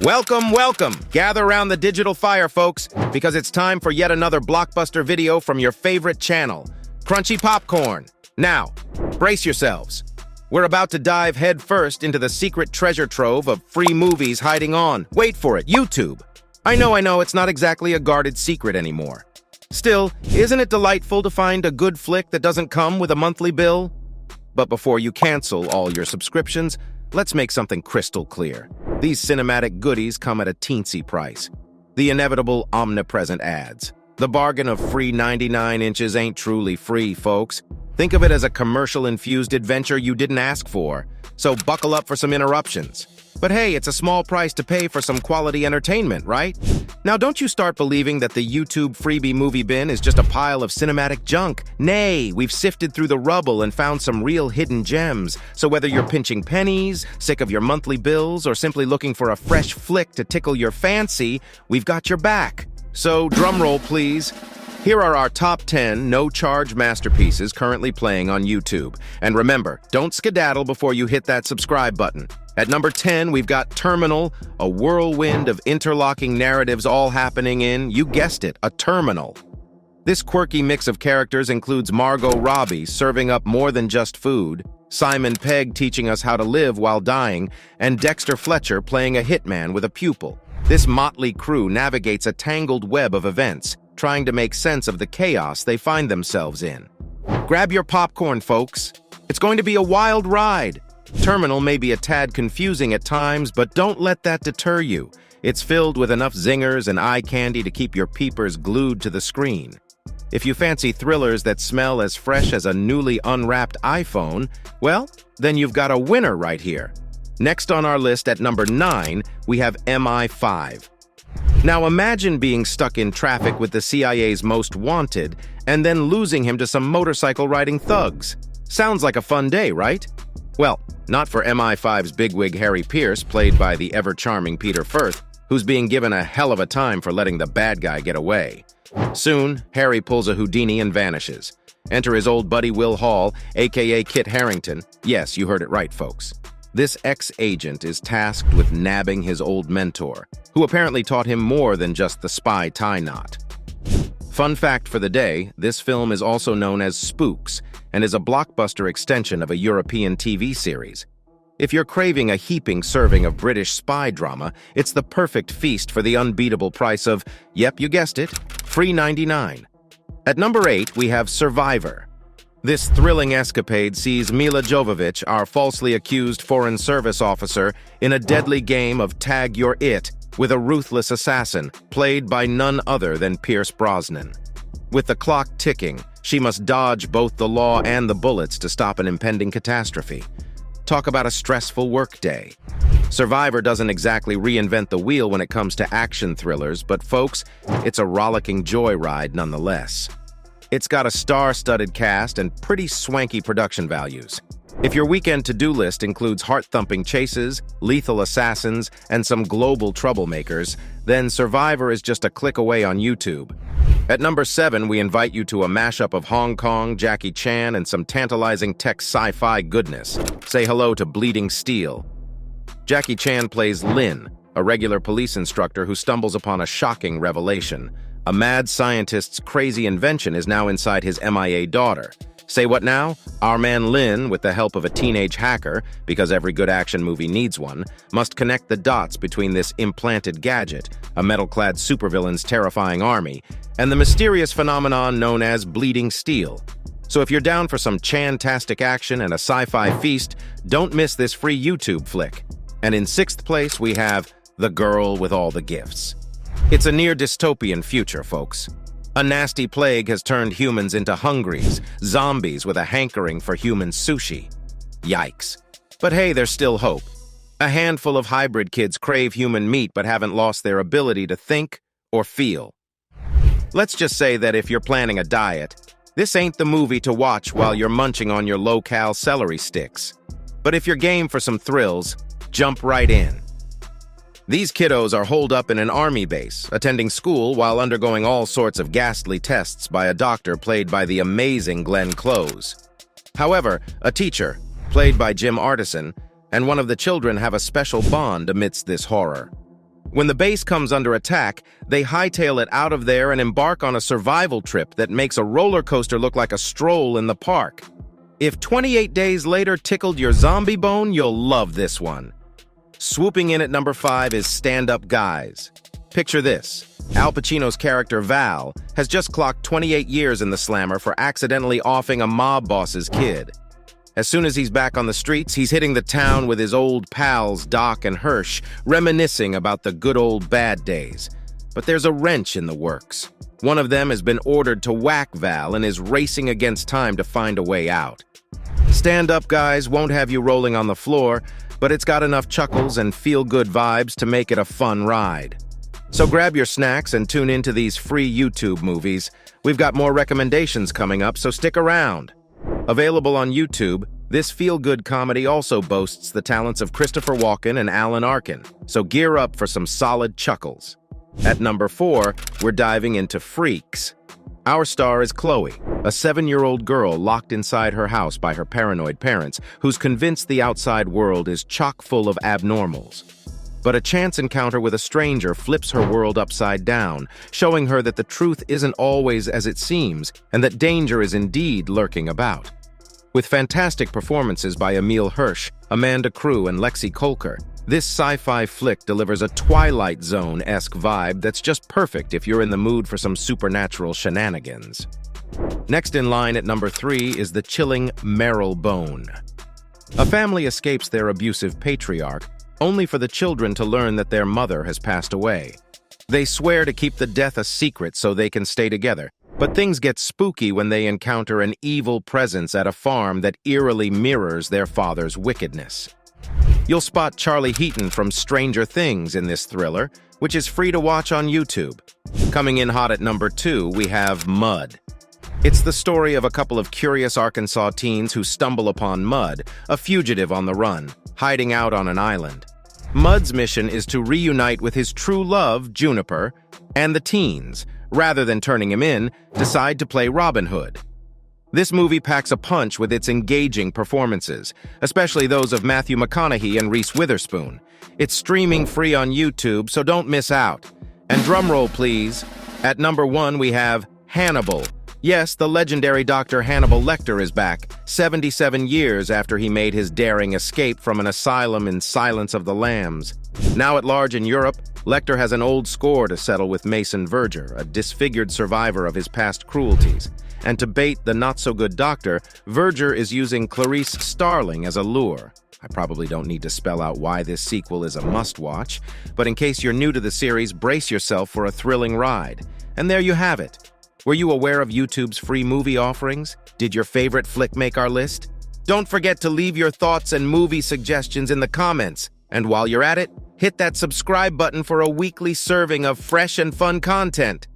Welcome, welcome! Gather around the digital fire, folks, because it's time for yet another blockbuster video from your favorite channel, Crunchy Popcorn. Now, brace yourselves. We're about to dive headfirst into the secret treasure trove of free movies hiding on, wait for it, YouTube. I know, it's not exactly a guarded secret anymore. Still, isn't it delightful to find a good flick that doesn't come with a monthly bill? But before you cancel all your subscriptions, let's make something crystal clear. These cinematic goodies come at a teensy price. The inevitable omnipresent ads. The bargain of free 99 inches ain't truly free, folks. Think of it as a commercial-infused adventure you didn't ask for, so buckle up for some interruptions. But hey, it's a small price to pay for some quality entertainment, right? Now don't you start believing that the YouTube freebie movie bin is just a pile of cinematic junk. Nay, we've sifted through the rubble and found some real hidden gems. So whether you're pinching pennies, sick of your monthly bills, or simply looking for a fresh flick to tickle your fancy, we've got your back. So drumroll, please. Here are our top 10 no-charge masterpieces currently playing on YouTube. And remember, don't skedaddle before you hit that subscribe button. At number 10, we've got Terminal, a whirlwind of interlocking narratives all happening in, you guessed it, a terminal. This quirky mix of characters includes Margot Robbie serving up more than just food, Simon Pegg teaching us how to live while dying, and Dexter Fletcher playing a hitman with a pupil. This motley crew navigates a tangled web of events, trying to make sense of the chaos they find themselves in. Grab your popcorn, folks. It's going to be a wild ride. Terminal may be a tad confusing at times, but don't let that deter you. It's filled with enough zingers and eye candy to keep your peepers glued to the screen. If you fancy thrillers that smell as fresh as a newly unwrapped iPhone, well, then you've got a winner right here. Next on our list at number 9, we have MI5. Now imagine being stuck in traffic with the CIA's most wanted and then losing him to some motorcycle-riding thugs. Sounds like a fun day, right? Well, not for MI5's bigwig Harry Pierce, played by the ever-charming Peter Firth, who's being given a hell of a time for letting the bad guy get away. Soon, Harry pulls a Houdini and vanishes. Enter his old buddy Will Hall, aka Kit Harington. Yes, you heard it right, folks. This ex-agent is tasked with nabbing his old mentor, who apparently taught him more than just the spy tie knot. Fun fact for the day, this film is also known as Spooks and is a blockbuster extension of a European TV series. If you're craving a heaping serving of British spy drama, it's the perfect feast for the unbeatable price of, yep, you guessed it, free 99. At number 8, we have Survivor. This thrilling escapade sees Mila Jovovich, our falsely accused Foreign Service officer, in a deadly game of Tag You're It with a ruthless assassin, played by none other than Pierce Brosnan. With the clock ticking, she must dodge both the law and the bullets to stop an impending catastrophe. Talk about a stressful workday. Survivor doesn't exactly reinvent the wheel when it comes to action thrillers, but folks, it's a rollicking joyride nonetheless. It's got a star-studded cast and pretty swanky production values. If your weekend to-do list includes heart-thumping chases, lethal assassins, and some global troublemakers, then Survivor is just a click away on YouTube. At number 7, we invite you to a mashup of Hong Kong, Jackie Chan, and some tantalizing tech sci-fi goodness. Say hello to Bleeding Steel. Jackie Chan plays Lin, a regular police instructor who stumbles upon a shocking revelation. A mad scientist's crazy invention is now inside his MIA daughter. Say what now? Our man Lin, with the help of a teenage hacker, because every good action movie needs one, must connect the dots between this implanted gadget, a metal-clad supervillain's terrifying army, and the mysterious phenomenon known as Bleeding Steel. So if you're down for some Chan-tastic action and a sci-fi feast, don't miss this free YouTube flick. And in 6th place, we have The Girl with All the Gifts. It's a near-dystopian future, folks. A nasty plague has turned humans into hungries, zombies with a hankering for human sushi. Yikes. But hey, there's still hope. A handful of hybrid kids crave human meat but haven't lost their ability to think or feel. Let's just say that if you're planning a diet, this ain't the movie to watch while you're munching on your low-cal celery sticks. But if you're game for some thrills, jump right in. These kiddos are holed up in an army base, attending school while undergoing all sorts of ghastly tests by a doctor played by the amazing Glenn Close. However, a teacher, played by Jim Artison, and one of the children have a special bond amidst this horror. When the base comes under attack, they hightail it out of there and embark on a survival trip that makes a roller coaster look like a stroll in the park. If 28 Days Later tickled your zombie bone, you'll love this one. Swooping in at number 5 is Stand Up Guys. Picture this. Al Pacino's character Val has just clocked 28 years in the slammer for accidentally offing a mob boss's kid. As soon as he's back on the streets, he's hitting the town with his old pals Doc and Hirsch, reminiscing about the good old bad days. But there's a wrench in the works. One of them has been ordered to whack Val and is racing against time to find a way out. Stand Up Guys won't have you rolling on the floor, but it's got enough chuckles and feel-good vibes to make it a fun ride. So grab your snacks and tune into these free YouTube movies. We've got more recommendations coming up, so stick around. Available on YouTube, this feel-good comedy also boasts the talents of Christopher Walken and Alan Arkin, so gear up for some solid chuckles. At number 4, we're diving into Freaks. Our star is Chloe, a 7-year-old girl locked inside her house by her paranoid parents, who's convinced the outside world is chock full of abnormals. But a chance encounter with a stranger flips her world upside down, showing her that the truth isn't always as it seems, and that danger is indeed lurking about. With fantastic performances by Emile Hirsch, Amanda Crew, and Lexi Kolker, this sci-fi flick delivers a Twilight Zone-esque vibe that's just perfect if you're in the mood for some supernatural shenanigans. Next in line at number 3 is the chilling Merrow. A family escapes their abusive patriarch, only for the children to learn that their mother has passed away. They swear to keep the death a secret so they can stay together, but things get spooky when they encounter an evil presence at a farm that eerily mirrors their father's wickedness. You'll spot Charlie Heaton from Stranger Things in this thriller, which is free to watch on YouTube. Coming in hot at number 2, we have Mud. It's the story of a couple of curious Arkansas teens who stumble upon Mud, a fugitive on the run, hiding out on an island. Mud's mission is to reunite with his true love, Juniper, and the teens, rather than turning him in, decide to play Robin Hood. This movie packs a punch with its engaging performances, especially those of Matthew McConaughey and Reese Witherspoon. It's streaming free on YouTube, so don't miss out. And drumroll, please. At number 1, we have Hannibal. Yes, the legendary Dr. Hannibal Lecter is back, 77 years after he made his daring escape from an asylum in Silence of the Lambs. Now at large in Europe, Lecter has an old score to settle with Mason Verger, a disfigured survivor of his past cruelties. And to bait the not-so-good doctor, Verger is using Clarice Starling as a lure. I probably don't need to spell out why this sequel is a must-watch, but in case you're new to the series, brace yourself for a thrilling ride. And there you have it. Were you aware of YouTube's free movie offerings? Did your favorite flick make our list? Don't forget to leave your thoughts and movie suggestions in the comments. And while you're at it, hit that subscribe button for a weekly serving of fresh and fun content.